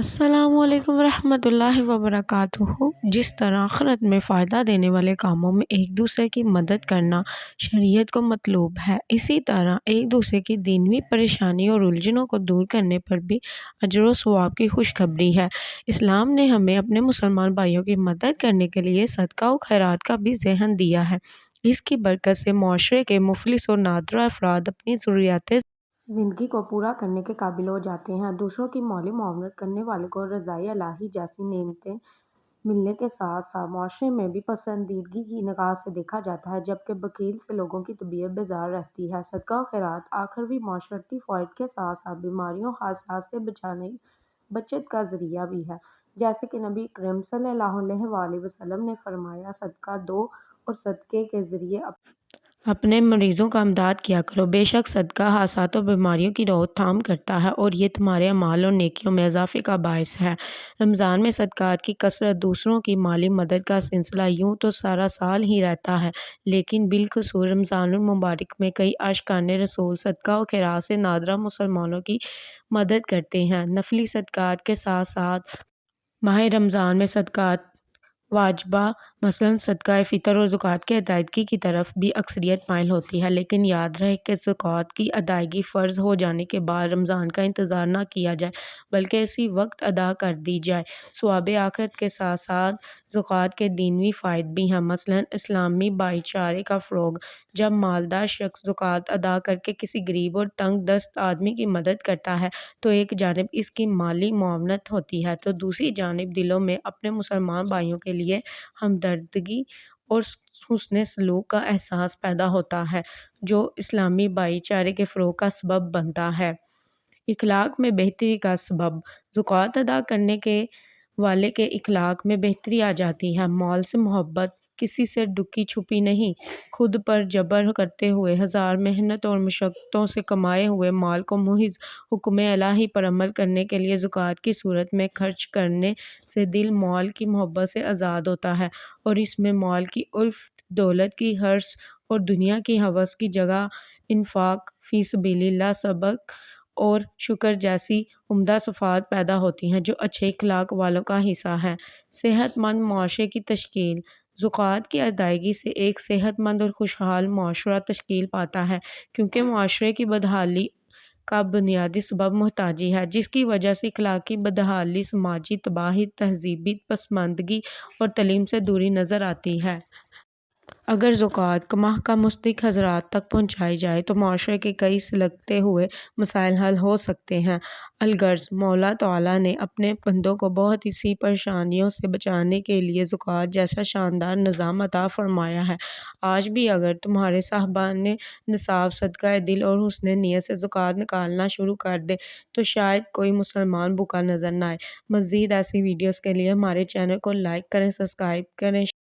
السلام علیکم ورحمۃ اللہ وبرکاتہ۔ جس طرح آخرت میں فائدہ دینے والے کاموں میں ایک دوسرے کی مدد کرنا شریعت کو مطلوب ہے، اسی طرح ایک دوسرے کی دینی پریشانیوں اور الجھنوں کو دور کرنے پر بھی اجر و ثواب کی خوشخبری ہے۔ اسلام نے ہمیں اپنے مسلمان بھائیوں کی مدد کرنے کے لیے صدقہ و خیرات کا بھی ذہن دیا ہے۔ اس کی برکت سے معاشرے کے مفلس اور نادار افراد اپنی ضروریات زندگی کو پورا کرنے کے قابل ہو جاتے ہیں۔ دوسروں کی مالی معاونت کرنے والوں کو رضائے الہی جیسی نعمتیں ملنے کے ساتھ ساتھ معاشرے میں بھی پسندیدگی کی نگاہ سے دیکھا جاتا ہے، جبکہ بخیل سے لوگوں کی طبیعت بیزار رہتی ہے۔ صدقہ و خیرات آخروی معاشرتی فوائد کے ساتھ ساتھ بیماریوں اور حادثات سے بچت کا ذریعہ بھی ہے، جیسے کہ نبی اکرم صلی اللہ علیہ وسلم نے فرمایا، صدقہ دو اور صدقے کے ذریعے اپنے مریضوں کا امداد کیا کرو، بے شک صدقہ حادثات اور بیماریوں کی روک تھام کرتا ہے اور یہ تمہارے اعمال اور نیکیوں میں اضافے کا باعث ہے۔ رمضان میں صدقات کی کثرت، دوسروں کی مالی مدد کا سلسلہ یوں تو سارا سال ہی رہتا ہے، لیکن بالخصوص رمضان المبارک میں کئی عاشقان رسول صدقہ و خیرات سے نادرہ مسلمانوں کی مدد کرتے ہیں۔ نفلی صدقات کے ساتھ ساتھ ماہ رمضان میں صدقات واجبہ مثلاً صدقہ فطر اور زکوٰۃ کی ادائیگی کی طرف بھی اکثریت مائل ہوتی ہے، لیکن یاد رہے کہ زکوٰۃ کی ادائیگی فرض ہو جانے کے بعد رمضان کا انتظار نہ کیا جائے بلکہ اسی وقت ادا کر دی جائے۔ ثواب آخرت کے ساتھ ساتھ زکوٰۃ کے دینی فوائد بھی ہیں، مثلاً اسلامی بھائی چارے کا فروغ۔ جب مالدار شخص زکوٰۃ ادا کر کے کسی غریب اور تنگ دست آدمی کی مدد کرتا ہے تو ایک جانب اس کی مالی معاونت ہوتی ہے تو دوسری جانب دلوں میں اپنے مسلمان بھائیوں کے لیے ہمدردی اور حسن سلوک کا احساس پیدا ہوتا ہے، جو اسلامی بھائی چارے کے فروغ کا سبب بنتا ہے۔ اخلاق میں بہتری کا سبب، زکوٰۃ ادا کرنے والے کے اخلاق میں بہتری آ جاتی ہے۔ مال سے محبت، کسی سے ڈکی چھپی نہیں، خود پر جبر کرتے ہوئے ہزار محنت اور مشقتوں سے کمائے ہوئے مال کو محض حکم الہی پر عمل کرنے کے لیے زکوٰۃ کی صورت میں خرچ کرنے سے دل مال کی محبت سے آزاد ہوتا ہے اور اس میں مال کی الفت، دولت کی حرص اور دنیا کی ہوس کی جگہ انفاق فی سبیل اللہ، صبر اور شکر جیسی عمدہ صفات پیدا ہوتی ہیں جو اچھے اخلاق والوں کا حصہ ہیں۔ صحت مند معاشرے کی تشکیل، زکوٰۃ کی ادائیگی سے ایک صحت مند اور خوشحال معاشرہ تشکیل پاتا ہے، کیونکہ معاشرے کی بدحالی کا بنیادی سبب محتاجی ہے، جس کی وجہ سے اخلاقی بدحالی، سماجی تباہی، تہذیبی پسماندگی اور تعلیم سے دوری نظر آتی ہے۔ اگر زکوٰۃ کماں کا مستحق حضرات تک پہنچائی جائے تو معاشرے کے کئی سلگتے ہوئے مسائل حل ہو سکتے ہیں۔ الغرض مولا تعالیٰ نے اپنے بندوں کو بہت سی پریشانیوں سے بچانے کے لیے زکوٰۃ جیسا شاندار نظام عطا فرمایا ہے۔ آج بھی اگر تمہارے صاحبان نصاب صدقہ دل اور حسن نیت سے زکوٰۃ نکالنا شروع کر دیں تو شاید کوئی مسلمان بھوکا نظر نہ آئے۔ مزید ایسی ویڈیوز کے لیے ہمارے چینل کو لائک کریں، سبسکرائب کریں۔